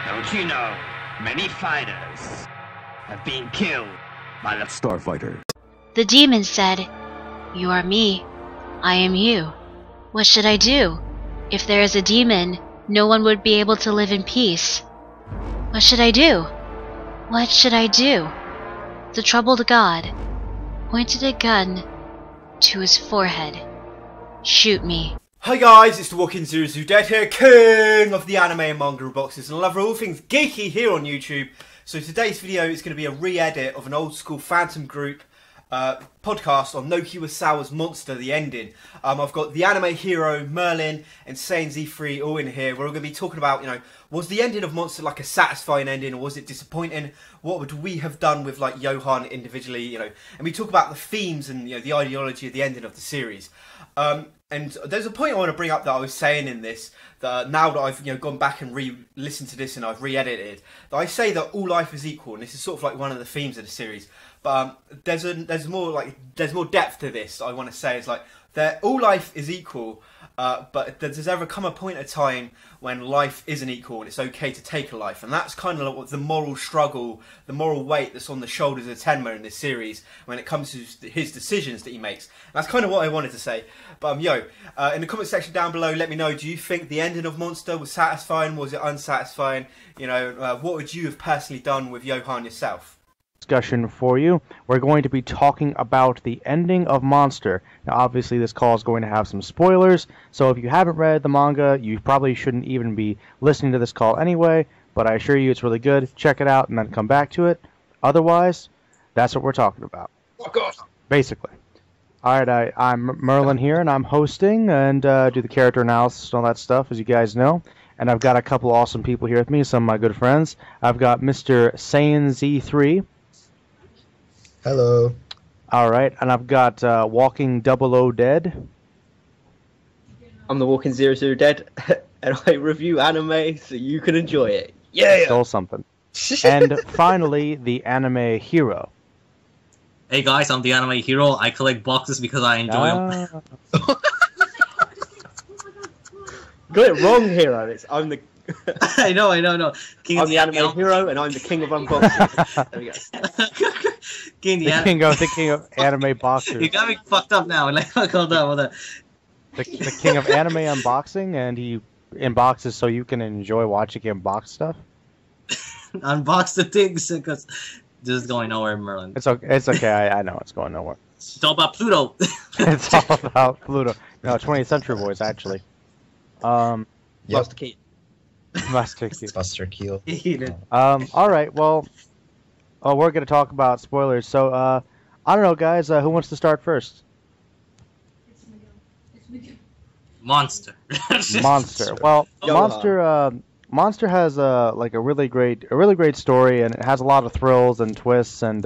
Don't you know, many fighters have been killed by the Starfighter. The demon said, "You are me, I am you. What should I do? If there is a demon, no one would be able to live in peace. What should I do? What should I do?" The troubled god pointed a gun to his forehead. "Shoot me." Hi guys, it's the Walking Zero Dead here, king of the anime and manga boxes, and I love all things geeky here on YouTube. So today's video is going to be a re-edit of an old school Phantom Group podcast on Naoki Urasawa's Monster, the ending. I've got the anime hero, Merlin, and Saiyan Z3 all in here. We're all going to be talking about, was the ending of Monster like a satisfying ending, or was it disappointing? What would we have done with like Johan individually, and we talk about the themes and the ideology of the ending of the series. And there's a point I want to bring up that I was saying in this, that now that I've gone back and re-listened to this and I've re-edited, that I say that all life is equal, and this is sort of like one of the themes of the series. But there's more depth to this. I want to say is like that all life is equal, but does ever come a point of time when life isn't equal and it's okay to take a life, and that's kind of like the moral struggle, the moral weight that's on the shoulders of Tenma in this series when it comes to his decisions that he makes. And that's kind of what I wanted to say. But in the comment section down below, let me know, do you think the ending of Monster was satisfying? Was it unsatisfying? What would you have personally done with Johan yourself? Discussion for you. We're going to be talking about the ending of Monster. Now obviously this call is going to have some spoilers, so if you haven't read the manga, you probably shouldn't even be listening to this call anyway, but I assure you it's really good. Check it out and then come back to it. Otherwise, that's what we're talking about. Fuck off! Basically. Alright, I'm Merlin here, and I'm hosting and do the character analysis and all that stuff, as you guys know. And I've got a couple awesome people here with me, some of my good friends. I've got Mr. Saiyan Z3. Hello. Alright, and I've got Walking 00 Dead. I'm the Walking Zero Dead, and I review anime so you can enjoy it. Yeah! Stole something. And finally, the anime hero. Hey guys, I'm the anime hero. I collect boxes because I enjoy them. Got it wrong, hero. I'm the... I know. I'm the anime hero, and I'm the king of unboxing. There we go. The king of anime boxers. You got me fucked up now. Like, hold on. The king of anime unboxing, and he unboxes so you can enjoy watching him box stuff. Unbox the things because this is going nowhere, Merlin. It's okay. I know it's going nowhere. It's all about Pluto. It's all about Pluto. No, 20th Century Boys actually. Buster Keaton. Buster Keel. All right. Well, we're gonna talk about spoilers. So, I don't know, guys. Who wants to start first? Monster. Monster. Well, Monster has like a really great story, and it has a lot of thrills and twists, and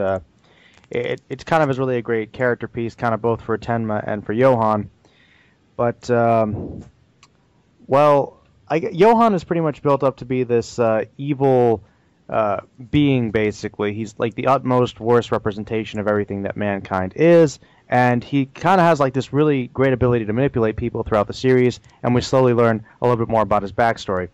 it kind of is really a great character piece, kind of both for Tenma and for Johan. But Johan is pretty much built up to be this evil being, basically. He's like the utmost worst representation of everything that mankind is, and he kind of has like this really great ability to manipulate people throughout the series, and we slowly learn a little bit more about his backstory.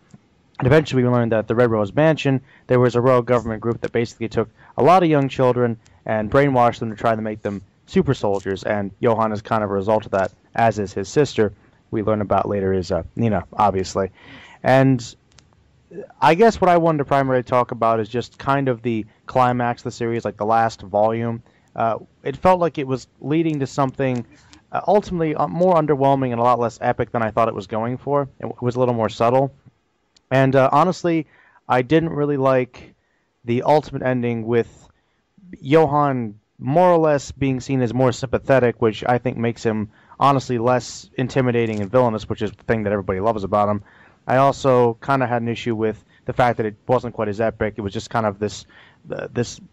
And eventually we learned that at the Red Rose Mansion, there was a rogue government group that basically took a lot of young children and brainwashed them to try to make them super soldiers, and Johan is kind of a result of that, as is his sister. We learn about later is Nina, obviously. And I guess what I wanted to primarily talk about is just kind of the climax of the series, like the last volume. It felt like it was leading to something ultimately more underwhelming and a lot less epic than I thought it was going for. It was a little more subtle. And honestly, I didn't really like the ultimate ending with Johan more or less being seen as more sympathetic, which I think makes him honestly less intimidating and villainous, which is the thing that everybody loves about him. I also kind of had an issue with the fact that it wasn't quite as epic. It was just kind of this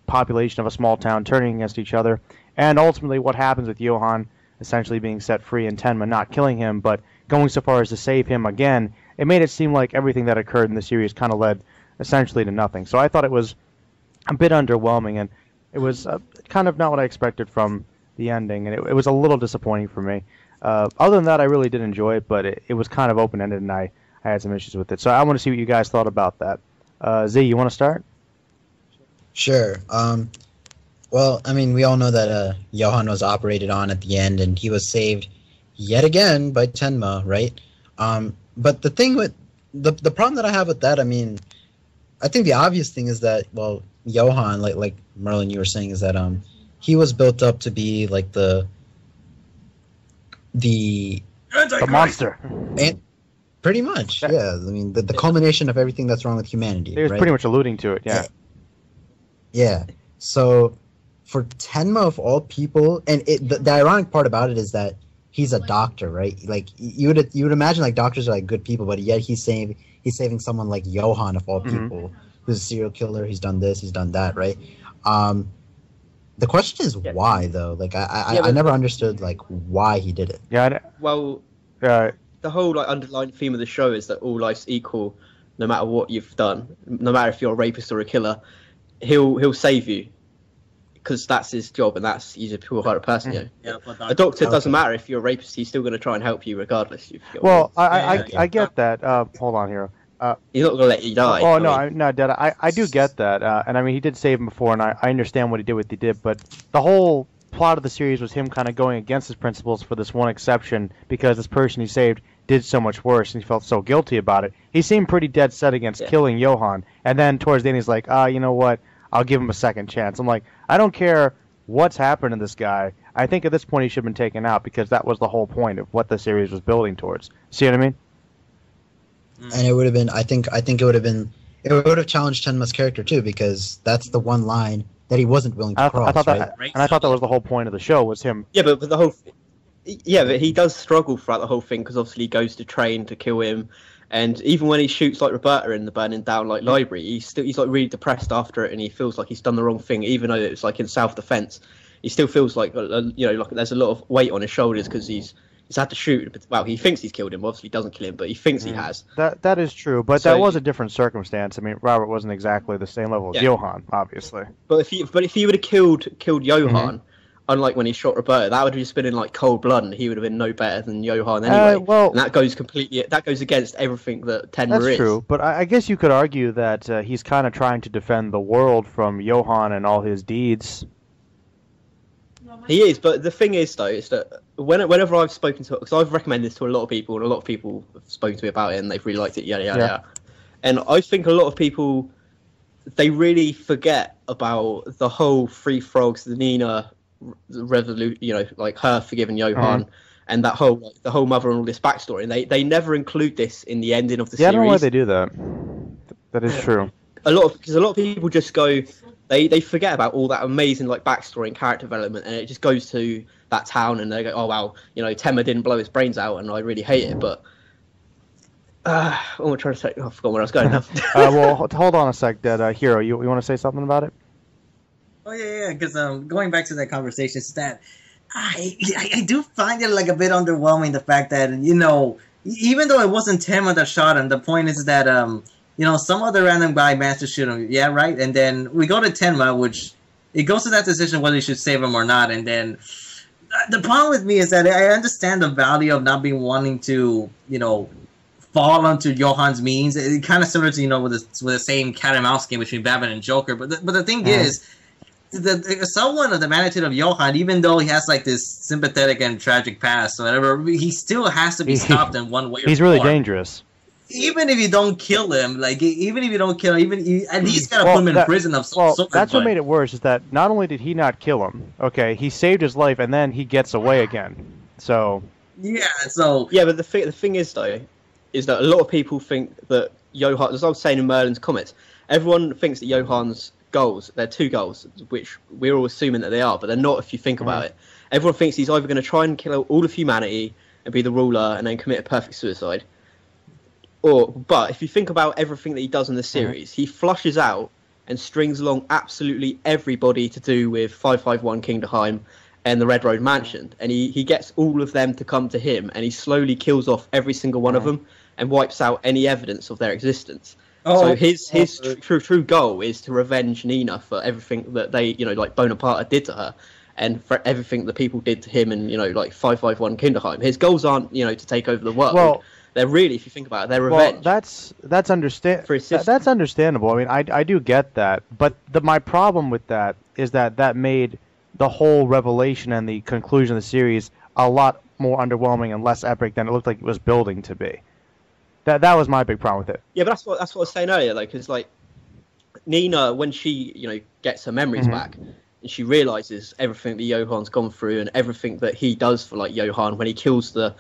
population of a small town turning against each other. And ultimately what happens with Johan essentially being set free and Tenma not killing him, but going so far as to save him again, it made it seem like everything that occurred in the series kind of led essentially to nothing. So I thought it was a bit underwhelming, and it was kind of not what I expected from the ending, and it was a little disappointing for me. Other than that, I really did enjoy it, but it was kind of open-ended, and I had some issues with it. So I want to see what you guys thought about that. Z, you want to start? Sure. Well, I mean, we all know that Johan was operated on at the end, and he was saved yet again by Tenma, right? But the thing with the problem that I have with that, I mean, I think the obvious thing is that, well, Johan, like Merlin, you were saying, is that he was built up to be like the monster. And pretty much, yeah. I mean, the culmination of everything that's wrong with humanity. He was right? pretty much alluding to it, yeah. Yeah. So for Tenma of all people, and the ironic part about it is that he's a doctor, right? Like you would imagine like doctors are like good people, but yet he's saving someone like Johan of all people, who's a serial killer. He's done this, he's done that, right? The question is why though. Like I never understood like why he did it. Yeah. Well, the whole like underlying theme of the show is that all life's equal, no matter what you've done, no matter if you're a rapist or a killer, he'll save you. Because that's his job, and he's a pure-hearted person. You know? Yeah, a doctor doesn't matter if you're a rapist; he's still going to try and help you regardless. Well, I get that. Hold on here. He's not going to let you die. Oh no, Dad. I do get that, and I mean he did save him before, and I understand what he did. But the whole plot of the series was him kind of going against his principles for this one exception because this person he saved did so much worse, and he felt so guilty about it. He seemed pretty dead set against killing Johan, and then towards the end he's like, you know what? I'll give him a second chance. I'm like, I don't care what's happened to this guy. I think at this point he should have been taken out because that was the whole point of what the series was building towards. See what I mean? And it would have been, I think it would have challenged Tenma's character too, because that's the one line that he wasn't willing to cross. I thought that was the whole point of the show, was him. Yeah, but the whole, but he does struggle throughout the whole thing because obviously he goes to train to kill him. And even when he shoots like Roberta in the burning down like library, he's like really depressed after it, and he feels like he's done the wrong thing, even though it's like in self-defense. He still feels like like there's a lot of weight on his shoulders because he's had to shoot. Well, he thinks he's killed him. Obviously, he doesn't kill him, but he thinks he has. That is true, but that was a different circumstance. I mean, Robert wasn't exactly the same level as Johan, obviously. But if he would have killed Johan. Unlike when he shot Roberto, that would have just been in like cold blood, and he would have been no better than Johan anyway. And that goes against everything that Tenma is. That's true, but I guess you could argue that he's kind of trying to defend the world from Johan and all his deeds. He is, but the thing is though, is that whenever I've spoken to, because I've recommended this to a lot of people, and a lot of people have spoken to me about it, and they've really liked it, yada. And I think a lot of people, they really forget about the whole Three Frogs, the Nina revolution, like her forgiving Johan, and that the whole mother and all this backstory, and they never include this in the ending of the series. I don't know why they do that. That is true. Because a lot of people just go, they forget about all that amazing like backstory and character development, and it just goes to that town, and they go, oh wow, Tenma didn't blow his brains out, and I really hate it. But what am I trying to say? I forgot where I was going now. Well, hold on a sec, Hero. You want to say something about it? Oh yeah, because going back to that conversation, is that I do find it like a bit underwhelming, the fact that even though it wasn't Tenma that shot him, the point is that some other random guy managed to shoot him, yeah, right, and then we go to Tenma, which it goes to that decision whether you should save him or not, and then the problem with me is that I understand the value of not being wanting to fall onto Johan's means. It kind of similar to with the same cat and mouse game between Batman and Joker, but the thing is. Someone of the magnitude of Johan, even though he has like this sympathetic and tragic past or whatever, he still has to be stopped in one way or He's really dangerous. Even if you don't kill him, at least gotta put him in prison of some sort. That's what made it worse, is that not only did he not kill him, he saved his life, and then he gets away again. So but the thing is though, is that a lot of people think that Johan, as I was saying in Merlin's comments, everyone thinks that Johan's goals, they're two goals, which we're all assuming that they are, but they're not if you think about it. Everyone thinks he's either going to try and kill all of humanity and be the ruler and then commit a perfect suicide, but if you think about everything that he does in the series, he flushes out and strings along absolutely everybody to do with 551 Kingdom and the Red Road Mansion, and he gets all of them to come to him, and he slowly kills off every single one of them and wipes out any evidence of their existence. So his true goal is to revenge Nina for everything that they, like Bonaparte did to her, and for everything the people did to him, and like 551 Kinderheim. His goals aren't, to take over the world. Well, They're really, if you think about it, they're Well, revenge. that's understandable. I mean, I do get that, but my problem with that is that made the whole revelation and the conclusion of the series a lot more underwhelming and less epic than it looked like it was building to be. That was my big problem with it. Yeah, but that's what I was saying earlier, though, because like Nina, when she gets her memories back, and she realizes everything that Johan's gone through and everything that he does for like Johan when he kills the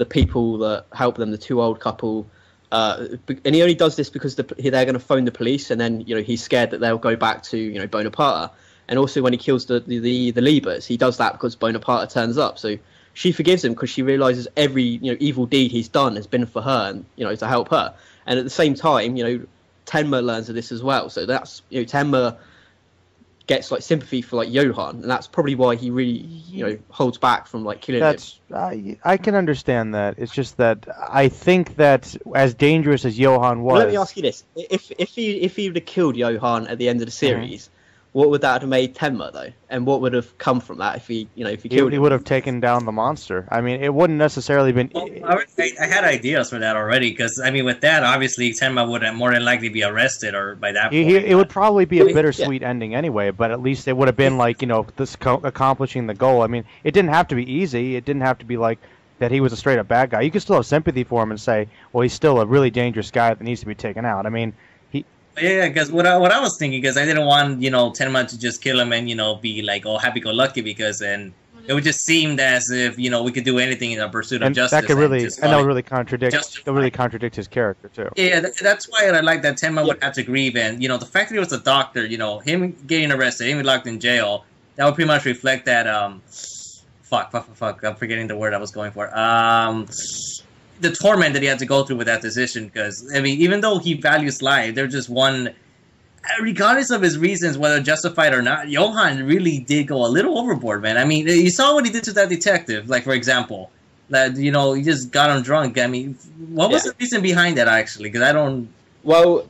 people that help them, the two old couple, and he only does this because they're going to phone the police, and then he's scared that they'll go back to Bonaparte, and also when he kills the Liebers, he does that because Bonaparte turns up. So she forgives him because she realizes every evil deed he's done has been for her and to help her, and at the same time Tenma learns of this as well. So that's Tenma gets like sympathy for like Johan, and that's probably why he really holds back from like killing him. I can understand that. It's just that I think that as dangerous as Johan was. Well, let me ask you this: if he would have killed Johan at the end of the series, what would that have made Tenma though? And what would have come from that if he killed him? He would have taken down the monster. I mean, it wouldn't necessarily been. Well, I had ideas for that already, because I mean, with that, obviously Tenma would more than likely be arrested, or by that point. It would probably be a bittersweet ending anyway, but at least it would have been like this accomplishing the goal. I mean, it didn't have to be easy. It didn't have to be like that he was a straight up bad guy. You could still have sympathy for him and say, well, he's still a really dangerous guy that needs to be taken out. I mean. Yeah, because what I was thinking, because I didn't want Tenma to just kill him and be like all happy-go-lucky, because then it would just seem as if we could do anything in the pursuit of justice. That could really contradict his character too. Yeah, that's why I like that Tenma would have to grieve, and the fact that he was a doctor, him getting arrested, him locked in jail, that would pretty much reflect that fuck, I'm forgetting the word I was going for. The torment that he had to go through with that decision, because I mean, even though he values life, there's just one, regardless of his reasons, whether justified or not, Johan really did go a little overboard, man. I mean, you saw what he did to that detective, like for example, that he just got him drunk. I mean, what was the reason behind that actually? Because I don't. Well,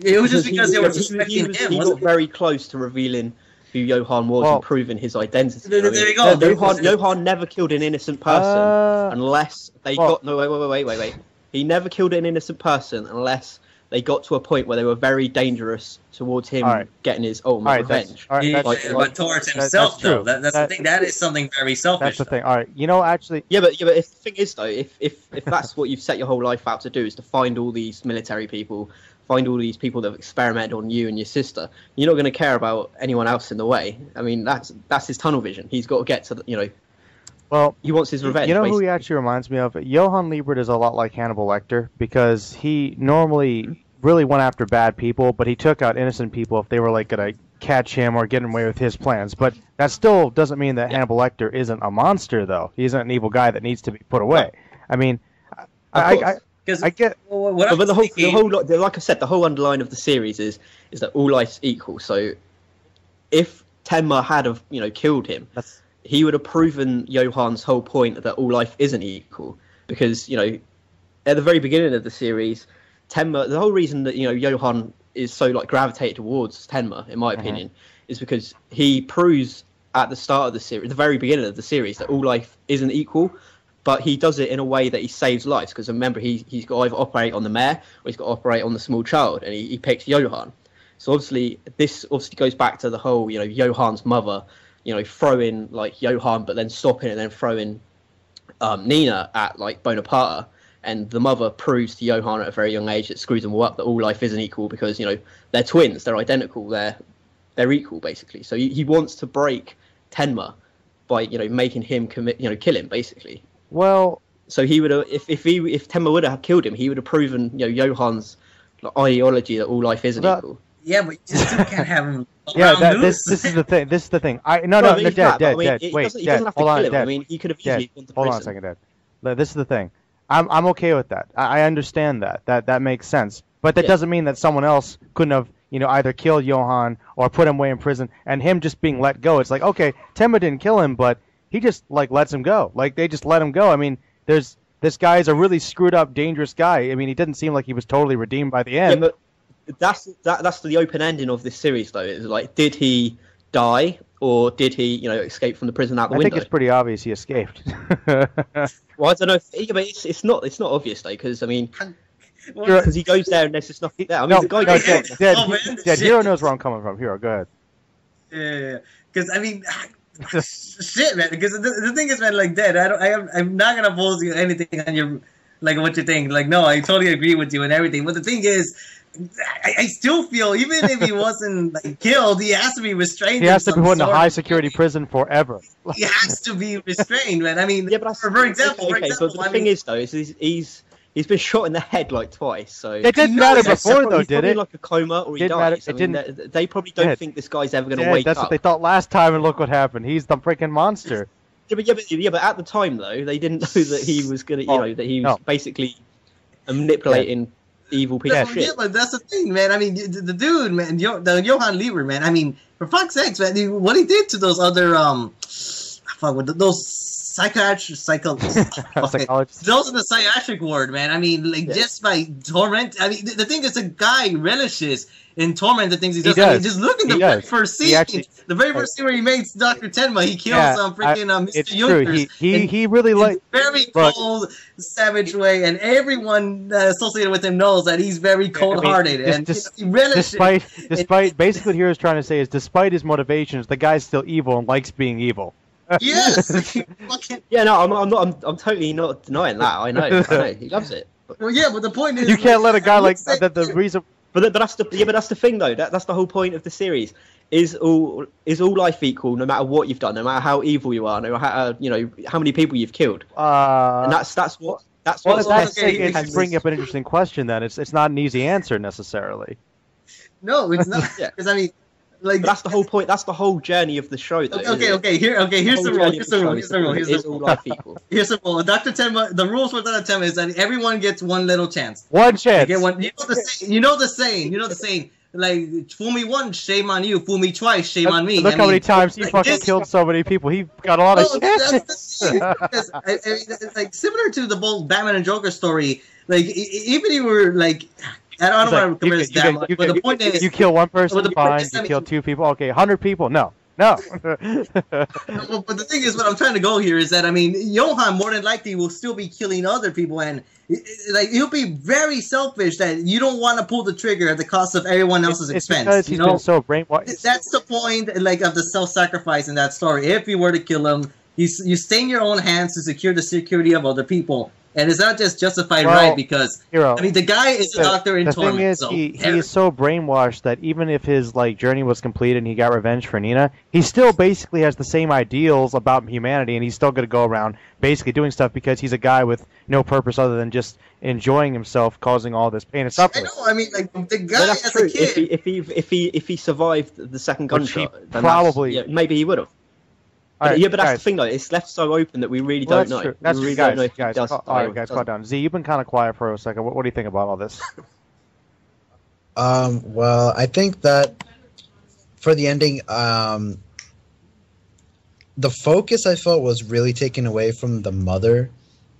it was just because they were suspecting him. He got very close to revealing who Johan was and proving his identity. There you go. Johan never killed an innocent person unless they got... No, wait. He never killed an innocent person unless they got to a point where they were very dangerous towards him getting his ultimate revenge. But towards himself, though. That's the thing. That is something very selfish. That's the thing. All right. Actually... Yeah, but the thing is, though, if that's what you've set your whole life out to do, is to find all these military people, find all these people that have experimented on you and your sister, you're not going to care about anyone else in the way. I mean, that's his tunnel vision. He's got to get to well, he wants his revenge. Who he actually reminds me of? Johann Liebert is a lot like Hannibal Lecter, because he normally really went after bad people, but he took out innocent people if they were like going to catch him or get away with his plans. But that still doesn't mean that Hannibal Lecter isn't a monster, though. He isn't an evil guy that needs to be put away. I mean, I get. But the whole, like I said, the whole underline of the series is that all life's equal. So, if Tenma had have killed him, he would have proven Johan's whole point that all life isn't equal. Because at the very beginning of the series, Tenma, the whole reason that Johan is so gravitated towards Tenma, in my opinion, is because he proves at the start of the series, the very beginning of the series, that all life isn't equal. But he does it in a way that he saves lives, because remember, he's got to either operate on the mayor or he's got to operate on the small child, and he picks Johan. So obviously, this goes back to the whole, Johan's mother, throwing Johan, but then stopping and then throwing Nina at Bonaparte, and the mother proves to Johan at a very young age that screws them all up, that all life isn't equal, because they're twins, they're identical, they're equal basically. So he wants to break Tenma by making him kill him basically. Well, so he would have, if Tenma would have killed him, he would have proven Johan's ideology that all life isn't equal. Yeah, but you still can't have him. This is the thing. This is the thing. Dad. Wait, Dad. Hold on, Dad. I mean, he could have easily gone to prison. Hold on a second, Dad. This is the thing. I'm okay with that. I understand that. That makes sense. But that doesn't mean that someone else couldn't have either killed Johan or put him away in prison, and him just being let go. It's like, okay, Tenma didn't kill him, but he just lets him go. They just let him go. I mean, this guy is a really screwed up, dangerous guy. I mean, he didn't seem like he was totally redeemed by the end. Yeah, but that's the open ending of this series, though. It's did he die or did he, escape from the prison out the I window? think it's pretty obvious he escaped. Well, I don't know. But it's not obvious though, because I mean, Well, because he goes there and there's just nothing there. I mean, No, the guy no, goes Dad, Oh, man, Dad, shit. Hero knows where I'm coming from. Hero, go ahead. Yeah, because I mean, shit, man. Because the thing is, man, like that, I'm not gonna oppose you anything on your, like, what you think. Like, no, I totally agree with you and everything. But the thing is, I still feel even if he wasn't like killed, he has to be restrained. He has to in be some put in a sort. high security prison forever. He has to be restrained, man. I mean, Yeah, but for example, but the thing is though, is he's been shot in the head like twice. So It didn't No, matter it's before, though, he's did probably it? in like a coma or he Didn't matter. dies. It I mean, didn't- they probably don't Yeah. think this guy's ever going to Yeah, wake that's up. what they thought last time, and look what happened. He's the freaking monster. Yeah, but at the time though, they didn't know that he was going to, that he was No. basically manipulating evil people. yeah, Shit. but that's the thing, man. I mean, the dude, man, the Johann Lieber, man. I mean, for fuck's sakes, man, what he did to those other those psychiatrists, Psychologist. those in the psychiatric ward, man. I mean, like just by torment. I mean, the thing is, the guy relishes in torment the things he does. I mean, does. just look at the He very does. first He scene. actually- The very first scene where he makes Dr. Tenma, he kills freaking Mr. It's Junkers. true. And He really in like. a very Look. cold, savage way, and everyone associated with him knows that he's very cold-hearted, and he relishes. Despite basically what Hero's trying to say is, despite his motivations, the guy's still evil and likes being evil. Yes, fucking. Yeah, no, I'm totally not denying that. I know, he loves it. Well, yeah, but the point is, You can't let a guy I'm like saying- that. The reason. But that's the thing though. That's the whole point of the series. Is all life equal, no matter what you've done, no matter how evil you are, no matter how many people you've killed, and that's what Well, Well, that's okay, it's bringing up an interesting question. Then it's not an easy answer necessarily. No, it's not. Yeah. Because I mean, like But that's the whole point. That's the whole journey of the show, though. okay. Here's the rule. Here's the rule. Is all life equal? Here's the rule. Dr. Tenma, the rules for Dr. Tenma is that everyone gets one little chance. One You chance. get one. You know the saying. Like, fool me once, shame on you. Fool me twice, shame on me. Look I how many mean, times he like fucking this- killed so many people. He got a lot of No, that's chances. the thing. Because, I mean, it's like similar to the both Batman and Joker story. Like, even if you were like, I don't want to compare this that much, but the point is, you kill one person, but the point fine. is, I You mean- kill two people, okay. 100 people, no. No. Well, but the thing is, what I'm trying to go here is that I mean, Johan more than likely will still be killing other people, and like he'll be very selfish that you don't want to pull the trigger at the cost of everyone else's It's expense. because You he's know, been so brainwashed. that's the point, like of the self-sacrifice in that story. If you were to kill him, you stain your own hands to secure the security of other people, and it's not just justified Well, right because Hero. I mean the guy is a doctor in The torment. thing is, so he is so brainwashed that even if his journey was completed and he got revenge for Nina, he still basically has the same ideals about humanity, and he's still going to go around basically doing stuff because he's a guy with no purpose other than just enjoying himself, causing all this pain and I suffering. know. I mean, like the guy No, that's as true. a kid. If he survived the second Which he gunshot, then probably- maybe he would have. All right, Yeah, but that's guys. the thing though. It's left so open that we really Well, don't that's know. true. That's we really true, don't know if he guys. does All die right, or guys, doesn't. calm down. Z, you've been kind of quiet for a second. What do you think about all this? Well, I think that for the ending, the focus I felt was really taken away from the mother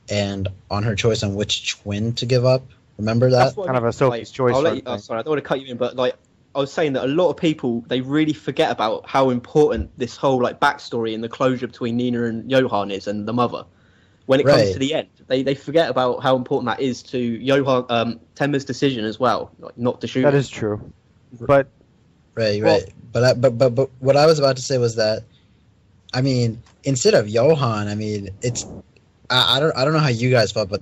and on her choice on which twin to give up. Remember that? That's what I Kind of mean, a Sophie's choice I'll let sort you, of thing. sorry, I don't want to cut you in, but I was saying that a lot of people they really forget about how important this whole backstory and the closure between Nina and Johan is and the mother. When it comes Right. to the end, they forget about how important that is to Johan Tenma's decision as well, not to shoot. That him. is true. But Right, Well- right. But what I was about to say was that, I mean, instead of Johan, I mean, it's I don't know how you guys felt, but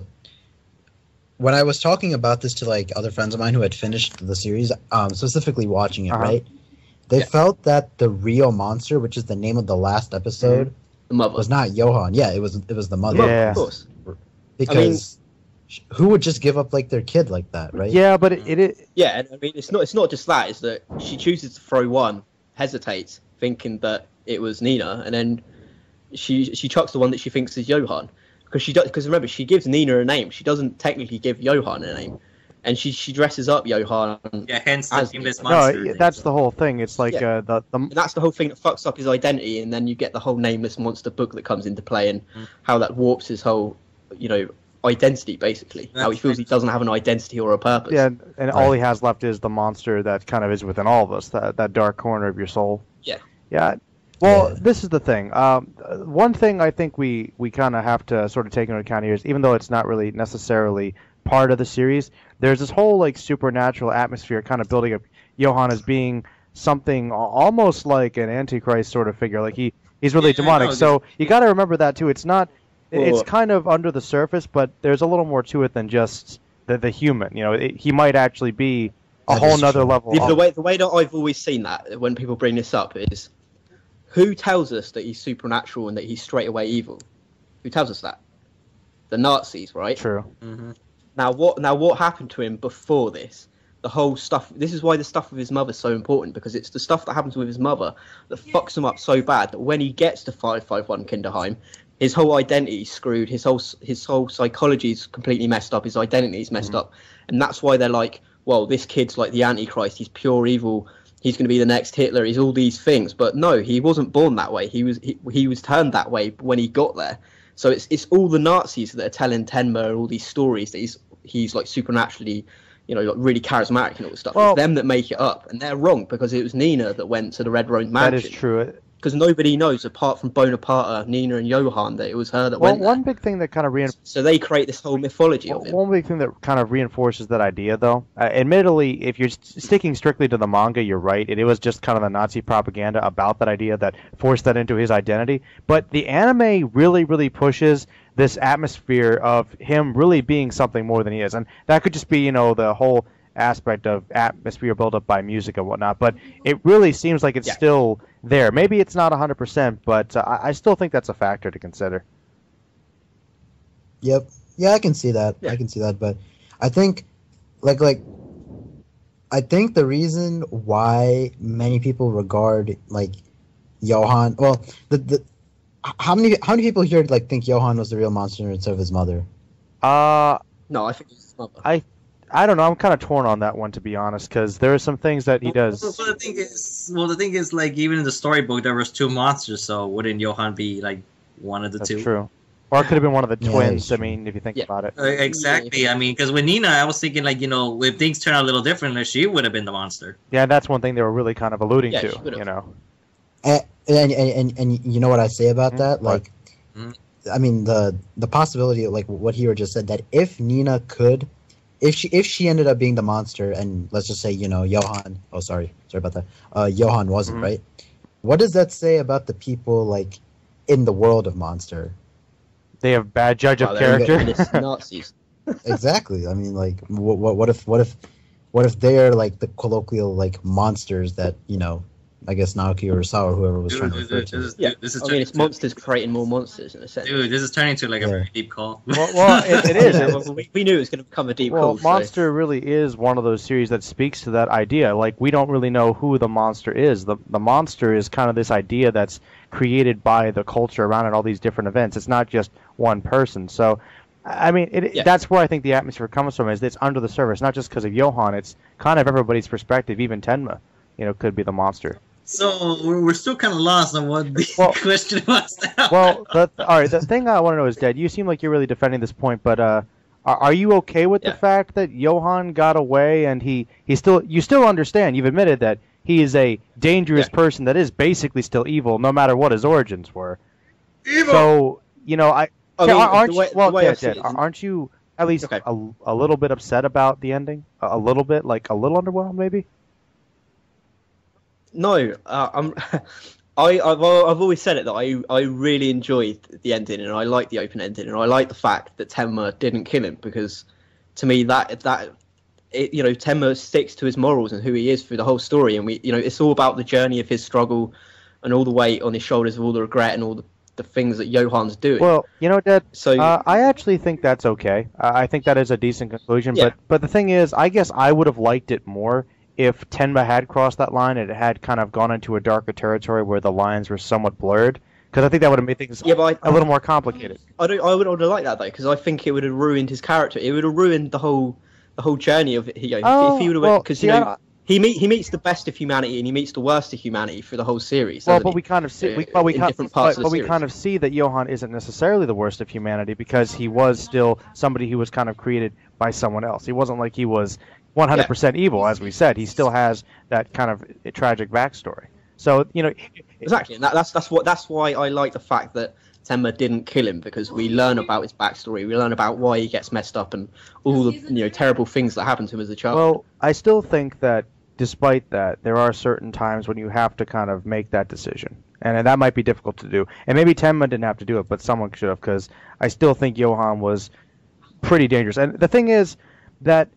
when I was talking about this to other friends of mine who had finished the series, specifically watching it, Uh-huh. right, they Yeah. felt that the real monster, which is the name of the last episode, The mother. was not Johan. Yeah, it was the mother. Yeah. Of course. Because who would just give up their kid like that, right? yeah, but it Yeah, and I mean it's not just that. It's that she chooses to throw one, hesitates, thinking that it was Nina, and then she chucks the one that she thinks is Johan. Because remember, she gives Nina a name. She doesn't technically give Johan a name, and she dresses up Johan. Yeah, hence the As- nameless no, monster. that's the whole thing. It's like Yeah. And that's the whole thing that fucks up his identity, and then you get the whole nameless monster book that comes into play, and how that warps his whole, identity basically. How he feels he doesn't have an identity or a purpose. yeah, and all he has left is the monster that kind of is within all of us, that dark corner of your soul. Yeah. Yeah. Well, Yeah. this is the thing. One thing I think we kind of have to sort of take into account here is, even though it's not really necessarily part of the series, there's this whole like supernatural atmosphere kind of building up Johann as being something almost like an antichrist sort of figure. Like he's really Yeah, demonic. no, So you got to remember that too. It's not. It's Well- kind of under the surface, but there's a little more to it than just the human. You know, he might actually be a That whole is nother true. level. The way that I've always seen that when people bring this up is, who tells us that he's supernatural and that he's straight away evil? Who tells us that? The Nazis, right? True. Now what happened to him before this? The whole stuff. This is why the stuff with his mother is so important, because it's the stuff that happens with his mother that fucks him up so bad that when he gets to 551 Kinderheim, his whole identity's screwed. His whole psychology is completely messed up. His identity's messed up, and that's why they're like, well, this kid's like the Antichrist. He's pure evil. He's going to be the next Hitler. He's all these things. But no, he wasn't born that way. He was turned that way when he got there. So it's all the Nazis that are telling Tenma all these stories that he's like supernaturally, you know, like really charismatic and all this stuff. Well- It's them that make it up, and they're wrong, because it was Nina that went to the Red Rose Mansion. That is true. Because nobody knows apart from Bonaparte, Nina, and Johann that it was her that Well, went there. one big thing that kind of So they create this whole mythology of him. One big thing that kind of reinforces that idea, though, admittedly, if you're sticking strictly to the manga, you're right. It was just kind of the Nazi propaganda about that idea that forced that into his identity. But the anime really, really pushes this atmosphere of him really being something more than he is. And that could just be, you know, the whole aspect of atmosphere built up by music and whatnot. But it really seems like it's still there. Maybe it's not 100%, but I still think that's a factor to consider. Yep. Yeah, I can see that. Yeah. I can see that, but I think, like, I think the reason why many people regard like Johann, well, how many people here like think Johann was the real monster instead of his mother? No, I think it's his mother. I don't know. I'm kind of torn on that one, to be honest, because there are some things that he does. Well, the thing is, like, even in the storybook, there was two monsters, so wouldn't Johann be like one of the That's two? true. Or it could have been one of the Yeah, twins. it's I true. mean, if you think Yeah. about it. Exactly. I mean, because with Nina, I was thinking, like, you know, if things turn out a little differently, she would have been the monster. Yeah, that's one thing they were really kind of alluding Yeah, she to. would've. You know. And you know what I say about that? What? Like, Mhm. I mean the possibility of like what Hiro just said, that if Nina could, if she ended up being the monster, and let's just say, you know, Johann. Oh, sorry about that. Johann wasn't, Mhm. right? What does that say about the people like in the world of Monster? They have bad judge of Well, there you go, character. and it's Nazis. Exactly. I mean, like, what if they're like the colloquial like monsters that, you know, I guess Naoki Urasawa or whoever was trying to refer to. Yeah, this is I mean, turning it's monsters creating more monsters in a sense. Dude, this is turning to like a Yeah. very deep call. well, it is. Yeah, well, we knew it was going to become a deep Well, call. so- Monster really is one of those series that speaks to that idea. Like, we don't really know who the monster is. The monster is kind of this idea that's created by the culture around it, all these different events. It's not just one person. So, I mean, Yeah. that's where I think the atmosphere comes from, is it's under the surface, not just because of Johann. It's kind of everybody's perspective. Even Tenma, you know, could be the monster. So we're still kind of lost on what the Well- question was now. Well, all right. The thing I want to know is, Dad, you seem like you're really defending this point, but are you okay with the Yeah. fact that Johann got away and you still understand? You've admitted that he is a dangerous person that is basically still evil, no matter what his origins were. Evil! So, you know, I mean, aren't the way- you, well, the way I Dad, see it is- aren't you at least Okay. a little bit upset about the ending? A little bit, like a little underwhelmed, maybe? No, I've always said it that I really enjoyed the ending, and I like the open ending, and I like the fact that Tenma didn't kill him, because to me you know, Tenma sticks to his morals and who he is through the whole story, and it's all about the journey of his struggle and all the weight on his shoulders of all the regret and all the things that Johann's doing. Well, you know, Dad, So- I actually think that's okay. I think that is a decent conclusion. Yeah. But the thing is, I guess I would have liked it more if Tenma had crossed that line and it had kind of gone into a darker territory where the lines were somewhat blurred. Because I think that would have made things Yeah, but a little more complicated. I would have liked that though, because I think it would have ruined his character. It would have ruined the whole journey of, you know, Oh, if he would have, well, because see, you I know. don't- He meets the best of humanity and he meets the worst of humanity through the whole series. Well, doesn't but he? we kind of see, In different parts of the we series. kind of see that Johann isn't necessarily the worst of humanity because he was still somebody who was kind of created by someone else. He wasn't like he was 100% evil, as we said. He still has that kind of tragic backstory. So Exactly, and that's why I like the fact that Tenma didn't kill him, because we learn about his backstory, we learn about why he gets messed up and all the terrible things that happened to him as a child. Well, I still think that despite that, there are certain times when you have to kind of make that decision, and that might be difficult to do. And maybe Tenma didn't have to do it, but someone should have, because I still think Johan was pretty dangerous. And the thing is that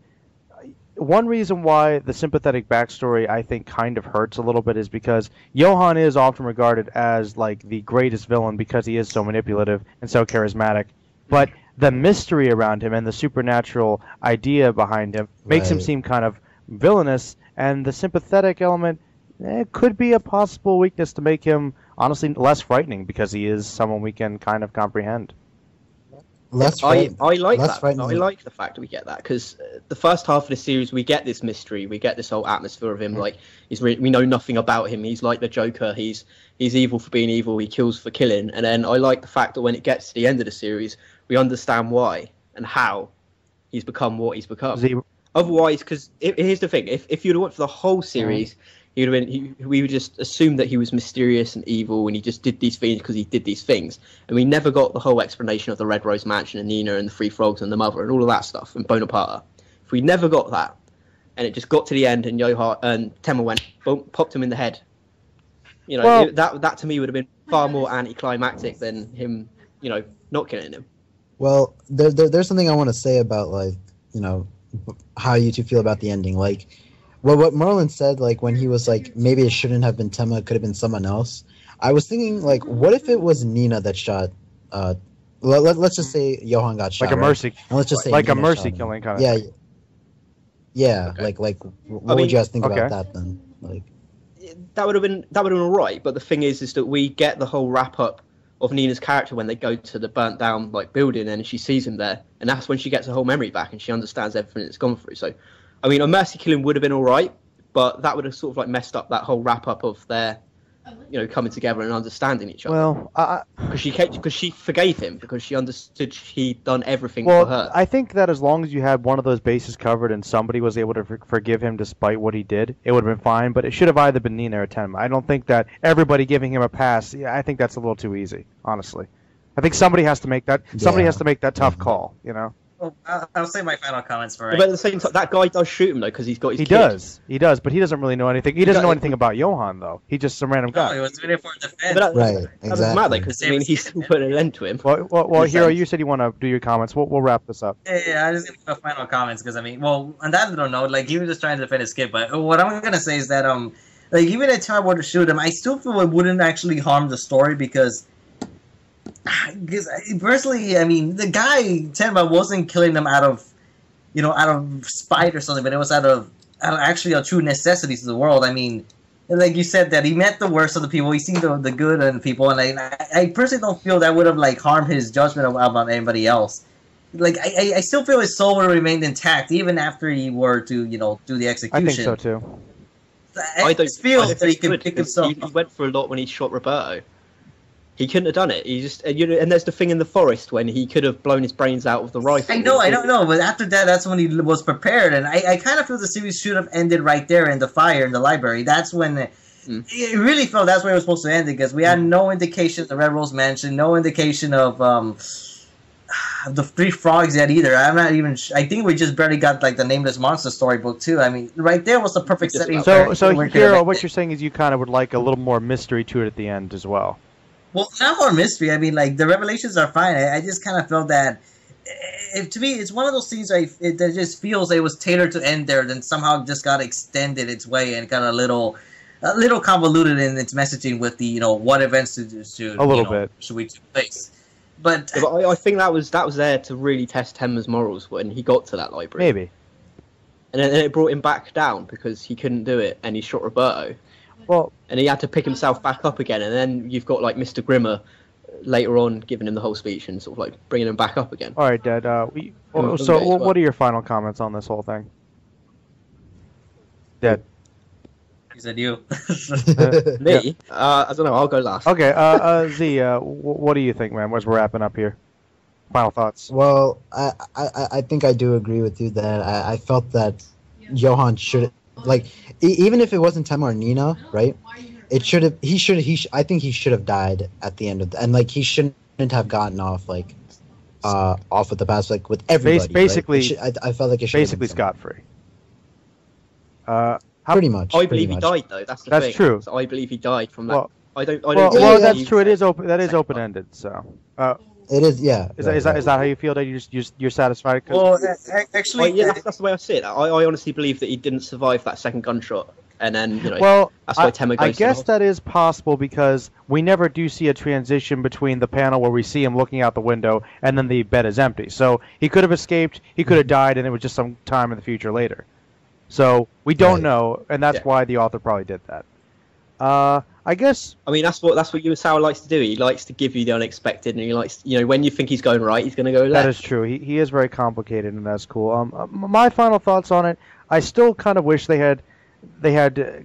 one reason why the sympathetic backstory I think kind of hurts a little bit is because Johan is often regarded as like the greatest villain because he is so manipulative and so charismatic. But the mystery around him and the supernatural idea behind him makes him seem kind of villainous, and the sympathetic element could be a possible weakness to make him honestly less frightening because he is someone we can kind of comprehend. I like that. I like the fact that we get that, because the first half of the series we get this mystery, we get this whole atmosphere of him. Like we know nothing about him. He's like the Joker. He's evil for being evil. He kills for killing. And then I like the fact that when it gets to the end of the series, we understand why and how he's become what he's become. Otherwise, because here's the thing: if you'd went for the whole series, he'd have been. We would just assume that he was mysterious and evil, and he just did these things because he did these things, and we never got the whole explanation of the Red Rose Mansion and Nina and the Three Frogs and the Mother and all of that stuff and Bonaparte. If we never got that, and it just got to the end, and Johan and Tenma went, boom, popped him in the head. That to me would have been far more anticlimactic than him, not killing him. Well, there's something I want to say about how you two feel about the ending. Like, well, what Merlin said, like when he was like, maybe it shouldn't have been Tenma, it could have been someone else. I was thinking, like, what if it was Nina that shot? Let's just say Johan got shot. Like a mercy. And let's just say like Nina a mercy shot killing kind of. Yeah, thing. yeah. Okay. Like, what would you guys think about that then? Like, that would have been all right. But the thing is that we get the whole wrap up of Nina's character when they go to the burnt down building, and she sees him there, and that's when she gets her whole memory back and she understands everything that's gone through. So, I mean, a mercy killing would have been all right, but that would have sort of messed up that whole wrap up of their, coming together and understanding each other. Well, because she forgave him because she understood he'd done everything for her. I think that as long as you had one of those bases covered and somebody was able to forgive him despite what he did, it would have been fine. But it should have either been Nina or Tenma. I don't think that everybody giving him a pass. Yeah, I think that's a little too easy, honestly. I think somebody has to make that. Somebody has to make that tough call. Well, I'll say my final comments for But at the same time, that guy does shoot him though because he's got his. He kid. does, but he doesn't really know anything. He doesn't know anything about Johan though. He's just some random guy. No, he was doing it for defense. But right, that doesn't matter because he's still putting an end to him. Well, Hero, you said you want to do your comments. We'll wrap this up. Yeah, I just gonna give final comments because on that little note, he was just trying to defend his kid. But what I'm gonna say is that even if Tenma were to shoot him, I still feel it wouldn't actually harm the story because personally, I mean, the guy Tenma wasn't killing them out of spite or something, but it was out of actually a true necessities of the world. I mean, like you said, that he met the worst of the people. He seen the good in people, and I personally don't feel that would have harmed his judgment about anybody else. I still feel his soul would have remained intact even after he were to do the execution. I think so too. I just feel that he could pick himself. He went for a lot when he shot Roberto. He couldn't have done it. He just, and there's the thing in the forest when he could have blown his brains out of the rifle. I don't know, but after that, that's when he was prepared, and I kind of feel the series should have ended right there in the fire in the library. That's when it really felt that's where it was supposed to end because we had no indication of the Red Rose Mansion, no indication of the Three Frogs yet either. I'm not even. I think we just barely got the Nameless Monster storybook too. I mean, right there was the perfect setting. So Hero, what you're saying is you kind of would like a little more mystery to it at the end as well. Well, not more mystery. I mean, the revelations are fine. I just kind of felt that, to me, it's one of those things that just feels it was tailored to end there, then somehow just got extended its way and got a little convoluted in its messaging with the what events should we take place. But I think that was there to really test Tenma's morals when he got to that library. Maybe. And then it brought him back down because he couldn't do it and he shot Roberto. Well, and he had to pick himself back up again, and then you've got Mr. Grimmer later on giving him the whole speech and sort of bringing him back up again. All right, Dad. What are your final comments on this whole thing? Dad. He said you. Me? Yeah. I don't know. I'll go last. Okay. Z. What do you think, man? As we're wrapping up here, final thoughts. Well, I think I do agree with you that I felt that Johan should. Even if it wasn't Tenma or Nina, right? it should have. I think he should have died at the end of and like he shouldn't have gotten off like off with the pass like with everybody. Basically, right? I felt like it should basically scot free. Pretty much. I believe he died though. That's the thing. That's true. So I believe he died from that. Well, I don't. Well, that's true. It is open. That is open ended. So. It is, yeah. Is that how you feel? That you're satisfied? Well, actually, yeah, that's the way I see it. I honestly believe that he didn't survive that second gunshot, and then that's why Temma goes. I guess that is possible because we never do see a transition between the panel where we see him looking out the window and then the bed is empty. So he could have escaped, he could have died, and it was just some time in the future later. So we don't know, and that's why the author probably did that. I guess. I mean, that's what Urasawa likes to do. He likes to give you the unexpected, and he likes, when you think he's going right, he's going to go left. That is true. He is very complicated, and that's cool. My final thoughts on it. I still kind of wish they had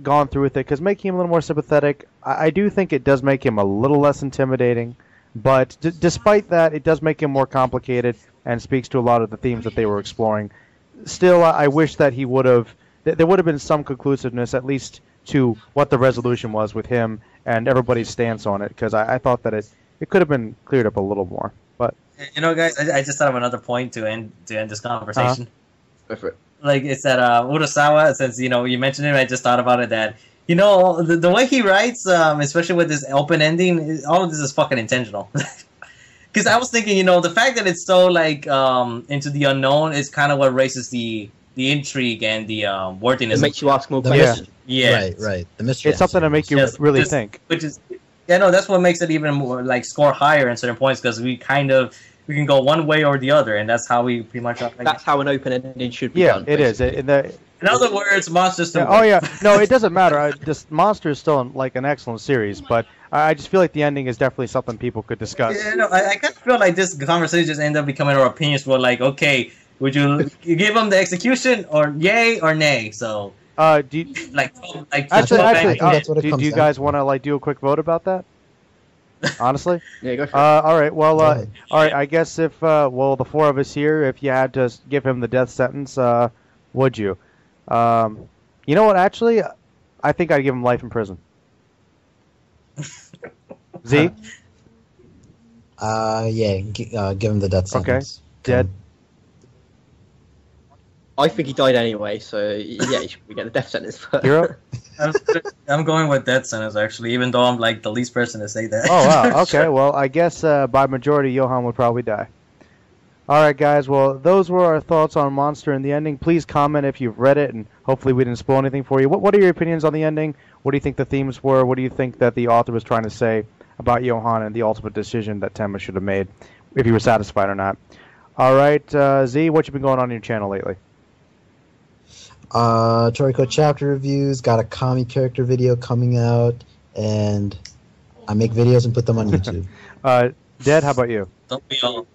gone through with it because making him a little more sympathetic. I do think it does make him a little less intimidating, but despite that, it does make him more complicated and speaks to a lot of the themes that they were exploring. Still, I wish that he would have. There would have been some conclusiveness, at least, to what the resolution was with him and everybody's stance on it, because I thought that it could have been cleared up a little more. But guys, I just thought of another point to end this conversation. Go for it. Like it's that Urasawa, since you mentioned it, I just thought about it that the way he writes, especially with this open ending, all of this is fucking intentional. Because I was thinking, the fact that it's so like into the unknown is kind of what raises the intrigue and the worthiness. It makes you ask more questions. Yeah. Right. The mystery. It's something to make you really think. Which is, that's what makes it even more like score higher in certain points because we can go one way or the other, and that's how we pretty much. That's how an open ending should be done. Yeah, it is. In other words, Monsters. Oh yeah, no, it doesn't matter. This Monster is still like an excellent series, but I just feel like the ending is definitely something people could discuss. Yeah, I kind of feel like this conversation just ended up becoming our opinions. Were like, okay, would you give them the execution or yay or nay? So. Do you, actually, do you guys want to do a quick vote about that? Honestly, yeah, go for it. All right. Well, all right. I guess if the four of us here, if you had to give him the death sentence, would you? You know what? Actually, I think I'd give him life in prison. Z. Give him the death sentence. Okay. Dead. I think he died anyway, so yeah, he should get the death sentence. Hero? I'm going with death sentence, actually, even though I'm like the least person to say that. Oh, wow. Okay, well, I guess by majority, Johan would probably die. Alright, guys, well, those were our thoughts on Monster and the ending. Please comment if you've read it, and hopefully we didn't spoil anything for you. What are your opinions on the ending? What do you think the themes were? What do you think that the author was trying to say about Johan and the ultimate decision that Temma should have made, if you were satisfied or not? Alright, Z, what you been going on your channel lately? Toriko chapter reviews, got a Kami character video coming out, and I make videos and put them on YouTube. Dad, how about you? Don't be all.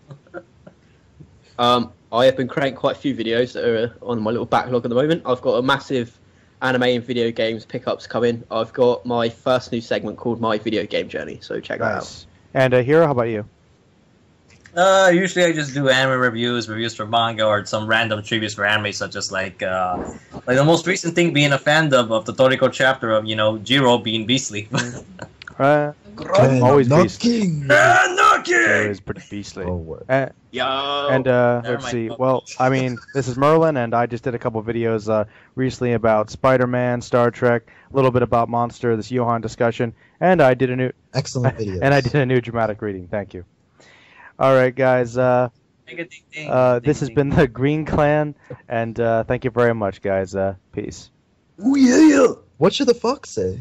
I have been creating quite a few videos that are on my little backlog at the moment. I've got a massive anime and video games pickups coming. I've got my first new segment called My Video Game Journey, so check that out. And Hiro, how about you? Usually I just do anime reviews for manga, or some random tributes for anime, such as like the most recent thing being a fandom of the Toriko chapter of Jiro being beastly. Always beastly. Naoki! It is pretty beastly. Yo. And let's see. Well, I mean, this is Merlin, and I just did a couple videos recently about Spider-Man, Star Trek, a little bit about Monster, this Johan discussion, and I did a new excellent video. And I did a new dramatic reading. Thank you. All right, guys. This has been the Green Clan, and thank you very much, guys. Peace. Ooh, yeah. What should the fox say?